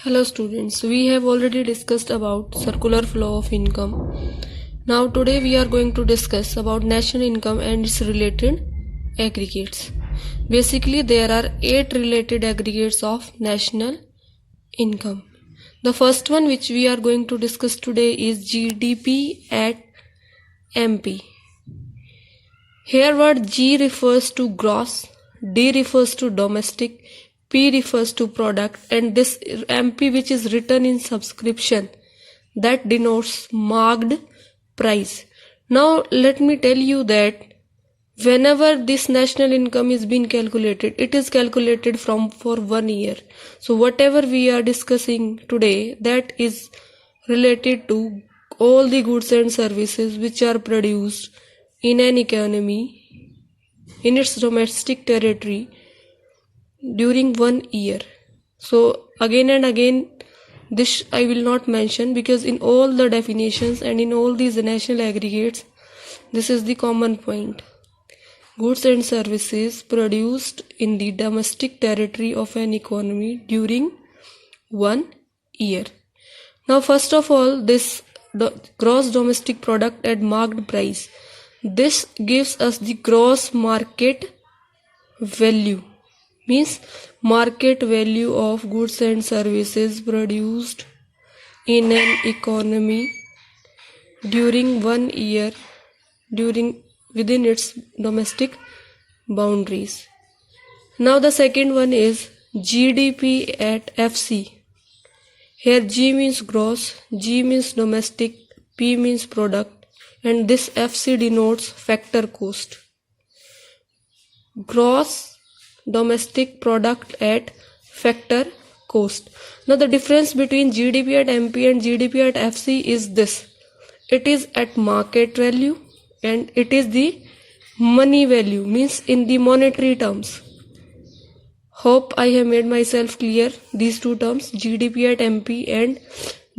Hello students, we have already discussed about circular flow of income. Now today we are going to discuss about national income and its related aggregates. Basically there are 8 related aggregates of national income. The first one which we are going to discuss today is GDP at MP. Here word G refers to gross, D refers to domestic, P refers to product, and this MP which is written in subscription that denotes marked price. Now let me tell you that whenever this national income is being calculated, it is calculated for 1 year. So whatever we are discussing today, that is related to all the goods and services which are produced in an economy in its domestic territory during 1 year. So again and again this I will not mention, because in all the definitions and in all these national aggregates this is the common point: goods and services produced in the domestic territory of an economy during 1 year. Now first of all, this gross domestic product at marked price, this gives us the gross market value, means market value of goods and services produced in an economy during 1 year within its domestic boundaries. Now the second one is GDP at FC. Here G means gross, G means domestic, P means product, and this FC denotes factor cost. Gross domestic product at factor cost. Now the difference between GDP at MP and GDP at FC is this: it is at market value and it is the money value, means in the monetary terms. Hope I have made myself clear, these two terms, GDP at MP and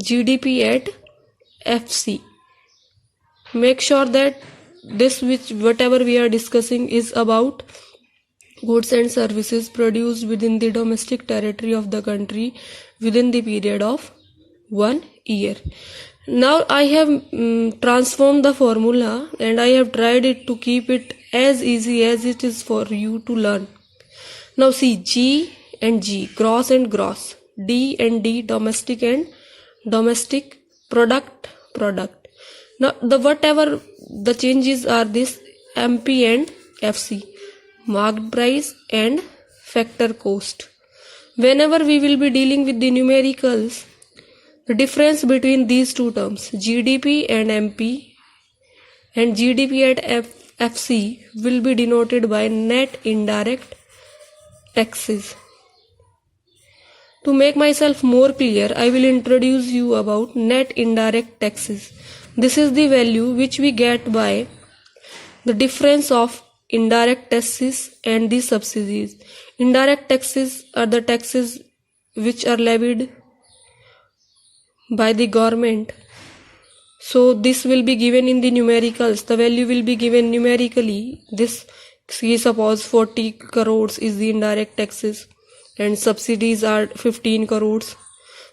GDP at FC. Make sure that whatever we are discussing is about goods and services produced within the domestic territory of the country within the period of 1 year. Now I have transformed the formula and I have tried it to keep it as easy as it is for you to learn. Now see, G and G, gross and gross, D and D, domestic and domestic, product. Now whatever the changes are this MP and FC, marked price and factor cost. Whenever we will be dealing with the numericals, the difference between these two terms, GDP and MP and GDP at FC, will be denoted by net indirect taxes. To make myself more clear, I will introduce you about net indirect taxes. This is the value which we get by the difference of indirect taxes and the subsidies. Indirect taxes are the taxes which are levied by the government. So this will be given in the numericals. The value will be given numerically. This, suppose 40 crores is the indirect taxes and subsidies are 15 crores.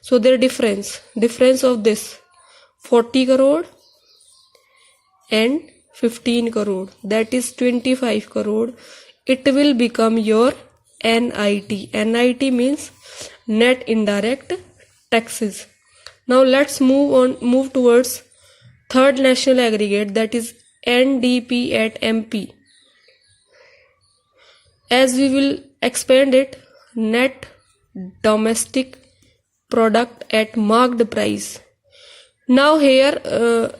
So their difference of this 40 crore and 15 crore, that is 25 crore. It will become your NIT. NIT means net indirect taxes. Now let's move towards third national aggregate, that is NDP at MP. As we will expand it, net domestic product at marked price. Now here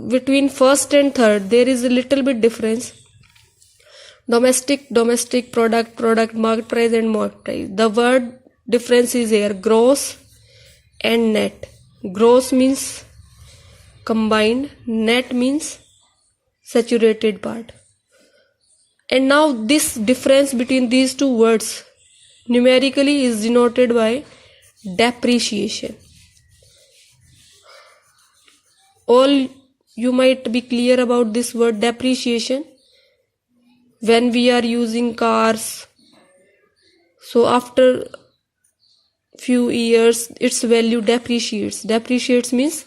between first and third there is a little bit difference. Domestic, product, market price and market price. The word difference is here gross and net. Gross means combined, net means saturated part. And now this difference between these two words numerically is denoted by depreciation. All you might be clear about this word depreciation. When we are using cars, so after few years its value depreciates. Depreciates means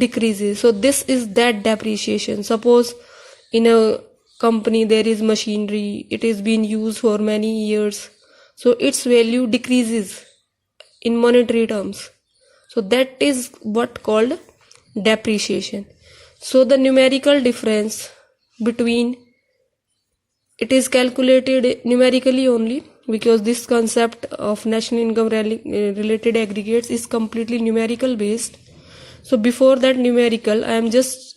decreases. So this is that depreciation. Suppose in a company there is machinery, it is being used for many years, so its value decreases in monetary terms. So that is what called depreciation. So the numerical difference between, it is calculated numerically only, because this concept of national income related aggregates is completely numerical based. So before that numerical, I am just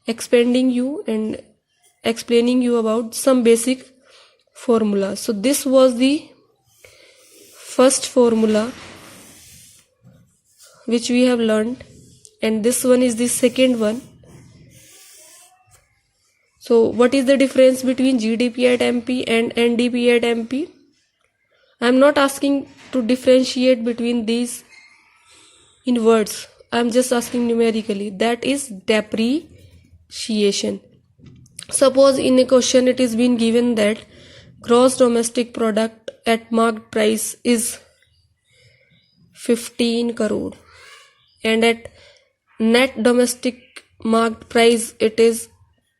expanding you and explaining you about some basic formulas. So this was the first formula which we have learned, and this one is the second one. So what is the difference between GDP at MP and NDP at MP? I am not asking to differentiate between these in words. I am just asking numerically. That is depreciation. Suppose in a question it is been given that gross domestic product at marked price is 15 crore and at net domestic marked price it is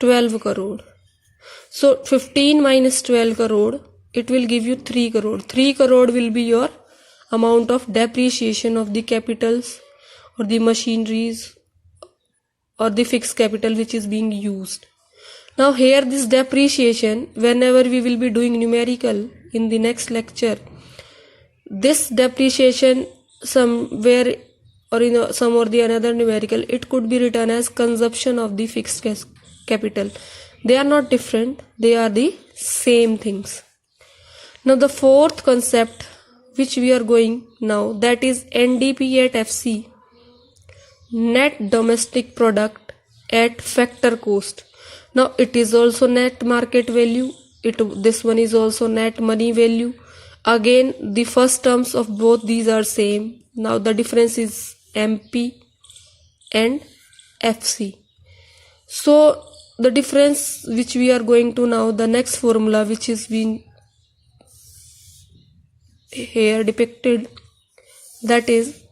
12 crore. So 15 minus 12 crore, it will give you 3 crore. 3 crore will be your amount of depreciation of the capitals or the machineries or the fixed capital which is being used. Now here this depreciation, whenever we will be doing numerical in the next lecture, this depreciation somewhere or in some or the another numerical, it could be written as consumption of the fixed capital. They are not different, they are the same things. Now the fourth concept which we are going now, that is NDP at FC, net domestic product at factor cost. Now it is also net market value, this one is also net money value. Again the first terms of both these are same. Now the difference is MP and FC. So the difference which we are going to now, the next formula which is being here depicted, that is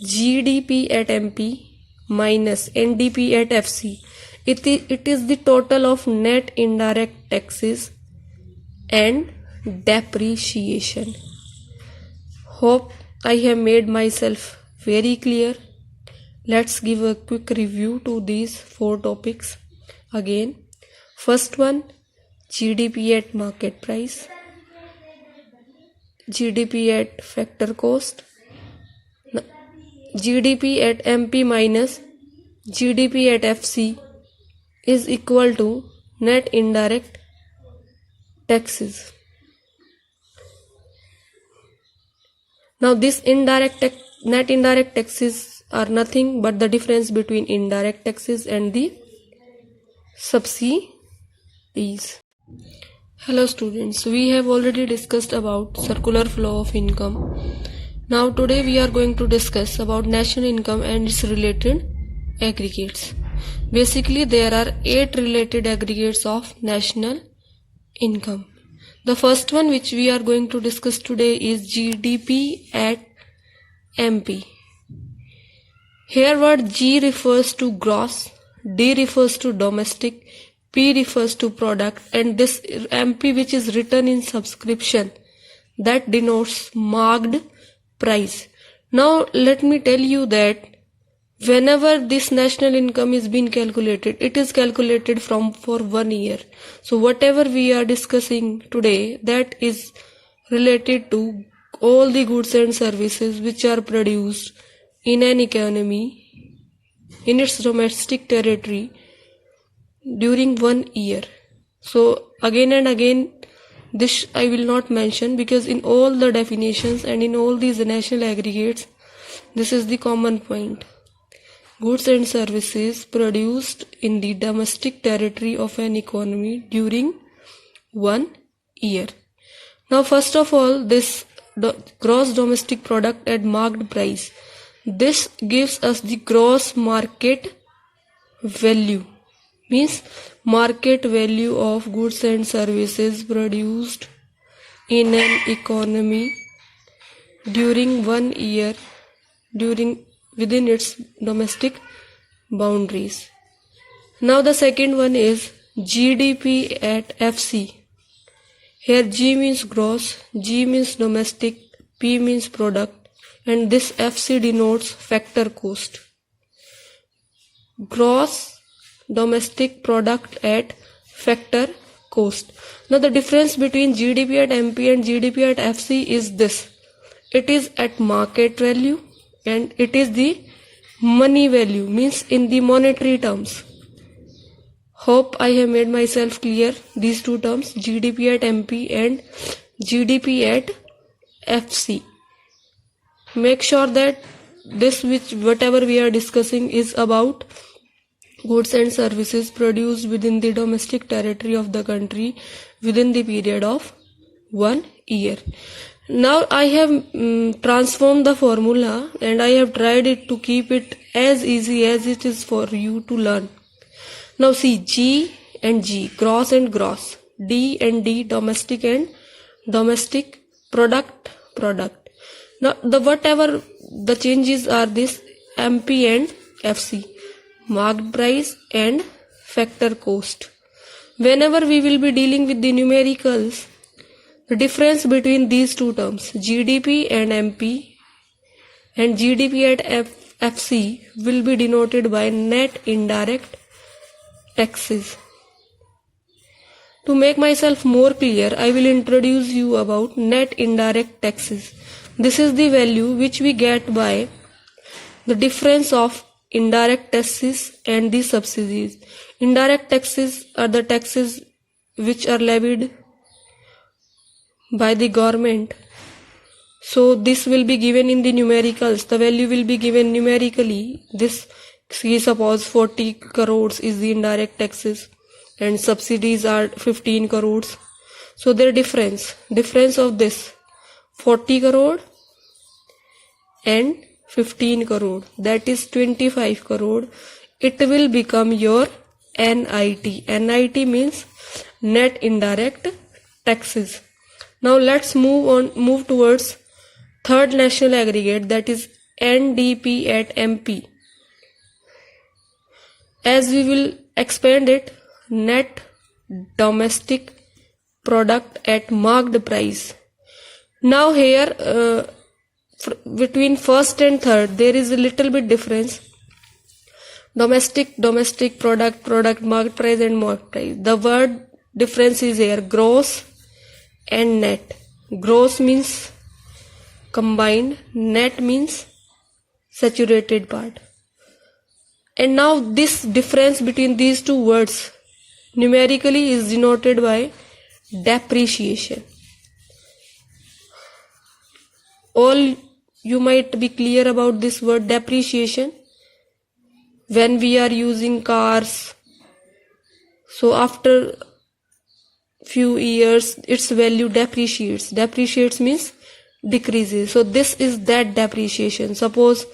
GDP at MP minus NDP at FC. It is the total of net indirect taxes and depreciation. Hope I have made myself very clear. Let's give a quick review to these four topics. Again, first one, GDP at market price, GDP at factor cost, GDP at MP minus GDP at FC is equal to net indirect taxes. Now this net indirect taxes are nothing but the difference between indirect taxes and the subsidies. Hello students, we have already discussed about circular flow of income. Now today we are going to discuss about national income and its related aggregates. Basically there are 8 related aggregates of national income. The first one which we are going to discuss today is GDP at MP. Here word G refers to gross, D refers to domestic, P refers to product, and this MP which is written in subscription, that denotes marked price. Now let me tell you that whenever this national income is being calculated, it is calculated for 1 year. So whatever we are discussing today, that is related to all the goods and services which are produced in an economy in its domestic territory during 1 year. So again and again this I will not mention, because in all the definitions and in all these national aggregates, this is the common point. Goods and services produced in the domestic territory of an economy during 1 year. Now first of all, this gross domestic product at marked price, this gives us the gross market value, means market value of goods and services produced in an economy during 1 year within its domestic boundaries. Now the second one is GDP at FC. Here G means gross, G means domestic, P means product, and this FC denotes factor cost. Gross domestic product at factor cost. Now the difference between GDP at MP and GDP at FC is this. It is at market value and it is the money value, means in the monetary terms. Hope I have made myself clear these two terms, GDP at MP and GDP at FC. Make sure that whatever we are discussing is about goods and services produced within the domestic territory of the country within the period of 1 year. Now I have transformed the formula and I have tried it to keep it as easy as it is for you to learn. Now see, G and G, gross and gross, D and D, domestic and domestic, product. Now whatever the changes are this MP and FC, marked price and factor cost. Whenever we will be dealing with the numericals, the difference between these two terms, GDP and MP and GDP at FC, will be denoted by net indirect taxes. To make myself more clear, I will introduce you about net indirect taxes. This is the value which we get by the difference of indirect taxes and the subsidies. Indirect taxes are the taxes which are levied by the government. So this will be given in the numericals. The value will be given numerically. This, suppose 40 crores is the indirect taxes and subsidies are 15 crores. So their difference of this 40 crore and 15 crore, that is 25 crore. It will become your NIT. NIT means net indirect taxes. Now let's move towards third national aggregate, that is NDP at MP. As we will expand it, net domestic product at marked price. Now here between first and third there is a little bit difference. Domestic product, marked price and marked price. The word difference is here, gross and net. Gross means combined, net means saturated part. And now this difference between these two words numerically is denoted by depreciation. All you might be clear about this word depreciation. When we are using cars, so after few years its value depreciates. Depreciates means decreases. So this is that depreciation. Suppose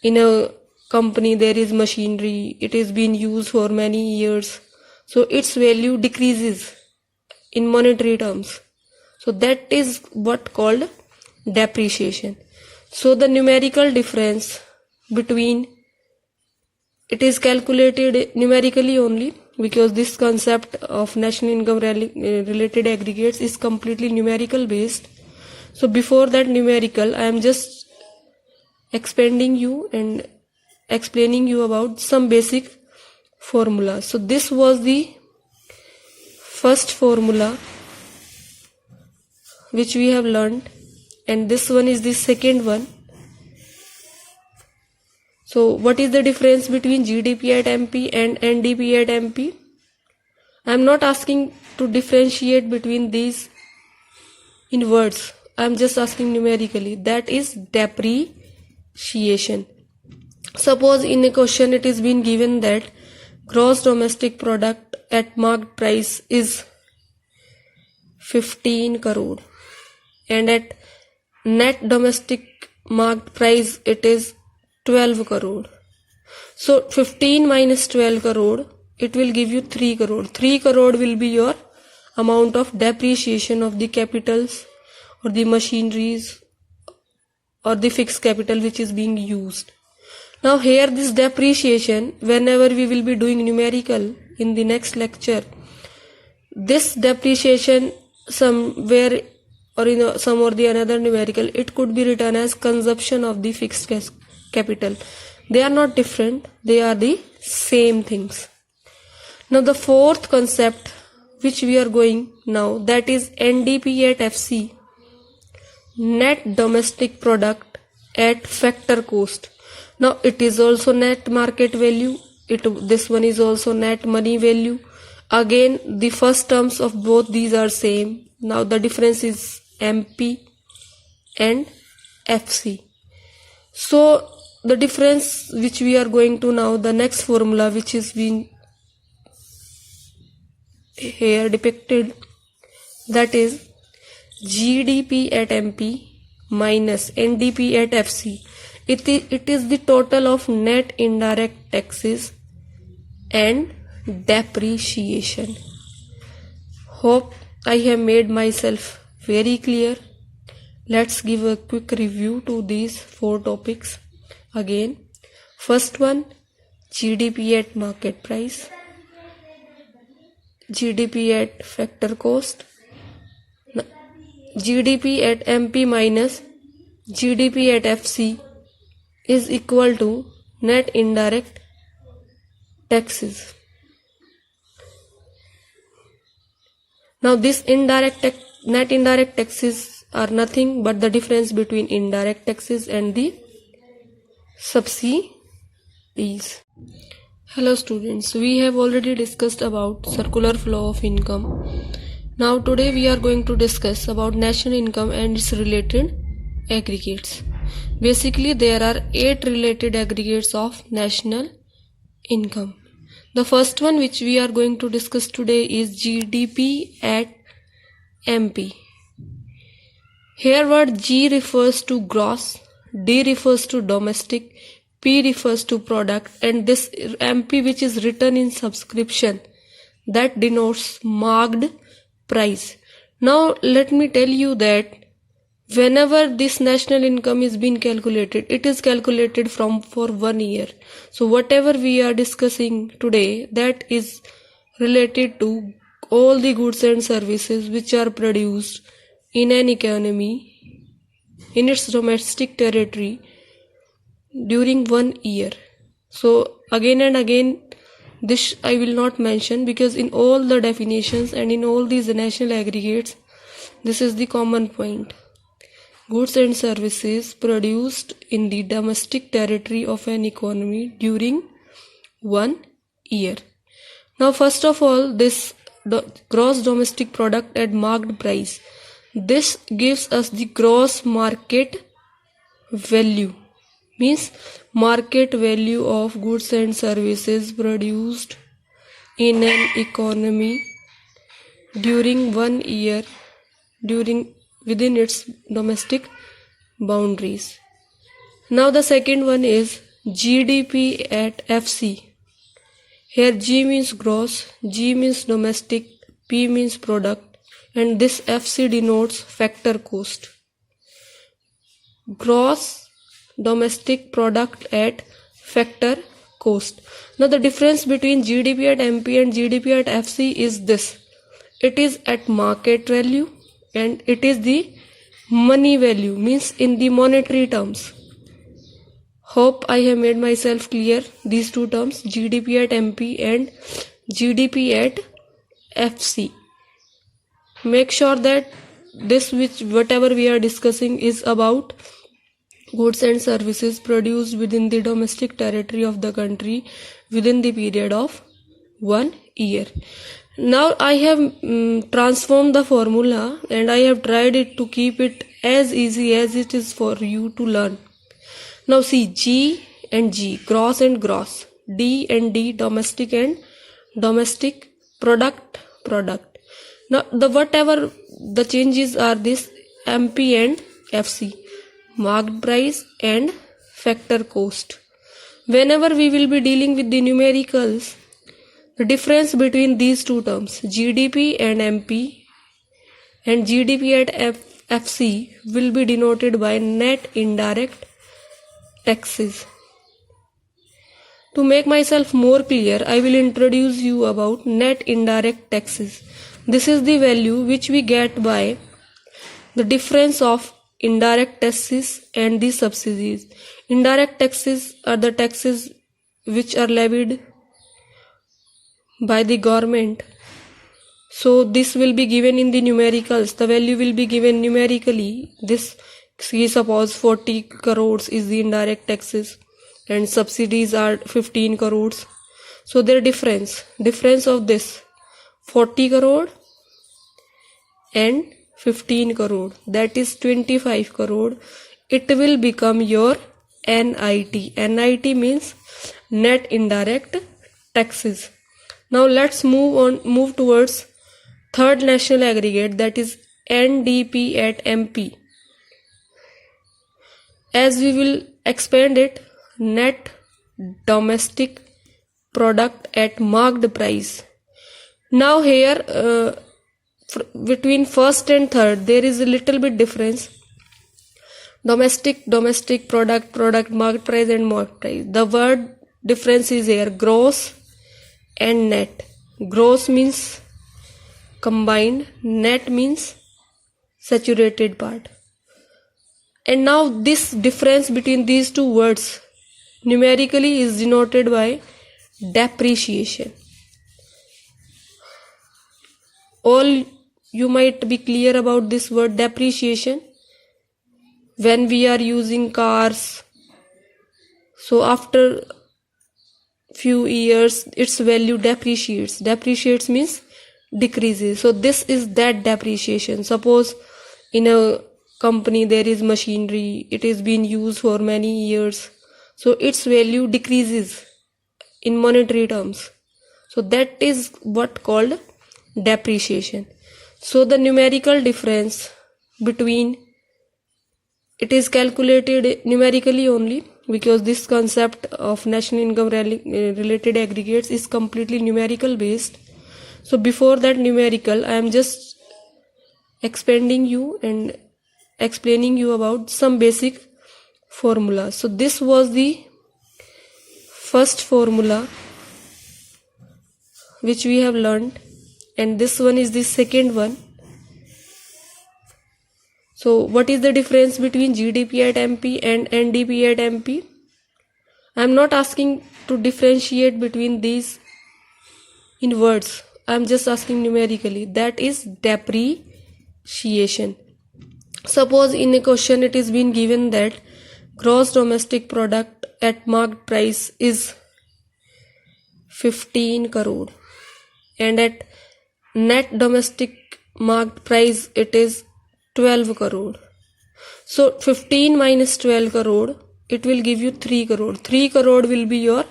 in a company there is machinery, it is being used for many years, so its value decreases in monetary terms. So that is what called depreciation. So the numerical difference between, it is calculated numerically only, because this concept of national income related aggregates is completely numerical based. So before that numerical, I am just expanding you and explaining you about some basic formulas. So this was the first formula which we have learned, and this one is the second one. So what is the difference between GDP at MP and NDP at MP? I am not asking to differentiate between these in words. I am just asking numerically. That is depreciation. Suppose in a question it is been given that gross domestic product at marked price is 15 crore and at net domestic marked price it is 12 crore. So 15 minus 12 crore, it will give you 3 crore. 3 crore will be your amount of depreciation of the capitals or the machineries or the fixed capital which is being used. Now here this depreciation, whenever we will be doing numerical in the next lecture, this depreciation somewhere or in some or the another numerical, it could be written as consumption of the fixed capital. They are not different, they are the same things. Now the fourth concept which we are going now, that is NDP at FC, net domestic product at factor cost. Now it is also net market value, this one is also net money value. Again the first terms of both these are same. Now the difference is MP and FC. So the difference which we are going to now, the next formula which is being here depicted, that is GDP at MP minus NDP at FC. It is the total of net indirect taxes and depreciation. Hope I have made myself very clear. Let's give a quick review to these four topics. Again, first one, GDP at market price, GDP at factor cost, GDP at MP minus GDP at FC is equal to net indirect taxes. Now this net indirect taxes are nothing but the difference between indirect taxes and the subsidies. Hello students, we have already discussed about circular flow of income. Now today we are going to discuss about national income and its related aggregates. Basically there are 8 related aggregates of national income. The first one which we are going to discuss today is GDP at MP. Here word G refers to gross, D refers to domestic, P refers to product, and this MP which is written in subscription, that denotes marked price. Now let me tell you that whenever this national income is being calculated, it is calculated for 1 year. So whatever we are discussing today, that is related to all the goods and services which are produced in an economy in its domestic territory during 1 year. So again and again this I will not mention, because in all the definitions and in all these national aggregates, this is the common point. Goods and services produced in the domestic territory of an economy during 1 year. Now first of all, this gross domestic product at marked price, this gives us the gross market value, means market value of goods and services produced in an economy during 1 year within its domestic boundaries. Now the second one is GDP at FC. Here G means gross, G means domestic, P means product, and this FC denotes factor cost. Gross domestic product at factor cost. Now the difference between GDP at MP and GDP at FC is this. It is at market value and it is the money value, means in the monetary terms. Hope I have made myself clear, these two terms, GDP at MP and GDP at FC. Make sure that whatever we are discussing is about goods and services produced within the domestic territory of the country within the period of 1 year. Now I have transformed the formula and I have tried it to keep it as easy as it is for you to learn. Now see, G and G, gross and gross, D and D, domestic and domestic, product. Now whatever the changes are this MP and FC, marked price and factor cost. Whenever we will be dealing with the numericals, the difference between these two terms, GDP and MP and GDP at FC will be denoted by net indirect taxes. To make myself more clear, I will introduce you about net indirect taxes. This is the value which we get by the difference of indirect taxes and the subsidies. Indirect taxes are the taxes which are levied by the government. So this will be given in the numericals. The value will be given numerically. This, suppose 40 crores is the indirect taxes and subsidies are 15 crores. So their difference of this 40 crore and 15 crore, that is 25 crore. It will become your NIT. NIT means net indirect taxes. Now let's move towards third national aggregate, that is NDP at MP. As we will expand it, net domestic product at marked price. Now here between first and third there is a little bit difference. Domestic product market price and market price. The word difference is here gross and net. Gross means combined, net means saturated part. And now this difference between these two words numerically is denoted by depreciation. All you might be clear about this word depreciation. When we are using cars, so after few years its value depreciates. Depreciates means decreases. So this is that depreciation. Suppose in a company there is machinery, it is being used for many years, so its value decreases in monetary terms. So that is what called depreciation. So the numerical difference between, it is calculated numerically only, because this concept of national income related aggregates is completely numerical based. So before that numerical, I am just expanding you and explaining you about some basic formulas. So this was the first formula which we have learned, and this one is the second one. So what is the difference between GDP at MP and NDP at MP? I am not asking to differentiate between these in words. I am just asking numerically. That is depreciation. Suppose in a question it is been given that gross domestic product at marked price is 15 crore and at net domestic marked price it is 12 crore. So 15 minus 12 crore, it will give you 3 crore. 3 crore will be your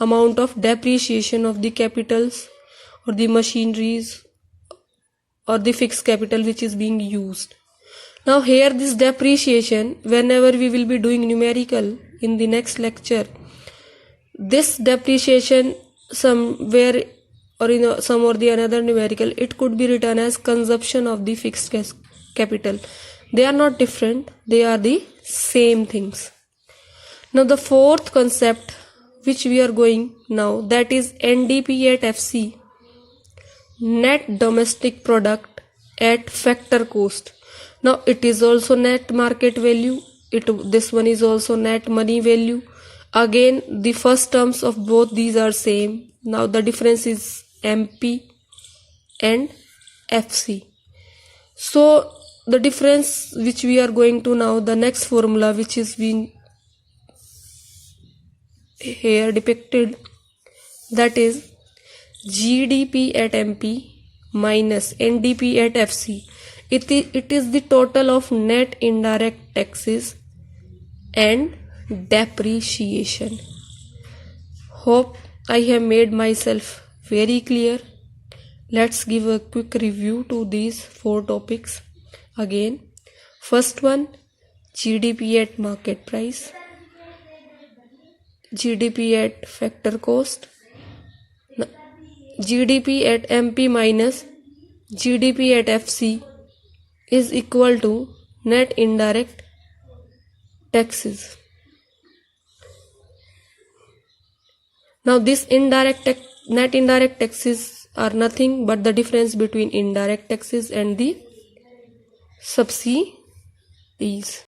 amount of depreciation of the capitals or the machineries or the fixed capital which is being used. Now here this depreciation, whenever we will be doing numerical in the next lecture, this depreciation somewhere or in some or the another numerical, it could be written as consumption of the fixed capital. They are not different, they are the same things. Now the fourth concept which we are going now, that is NDP at FC, net domestic product at factor cost. Now it is also net market value, this one is also net money value. Again the first terms of both these are same. Now the difference is MP and FC. So the difference which we are going to now, the next formula which is being here depicted, that is GDP at MP minus NDP at FC. It is the total of net indirect taxes and depreciation. Hope I have made myself very clear. Let's give a quick review to these four topics again. First one, GDP at market price, GDP at factor cost, GDP at MP minus GDP at FC is equal to net indirect taxes. Now this net indirect taxes are nothing but the difference between indirect taxes and the subsidies.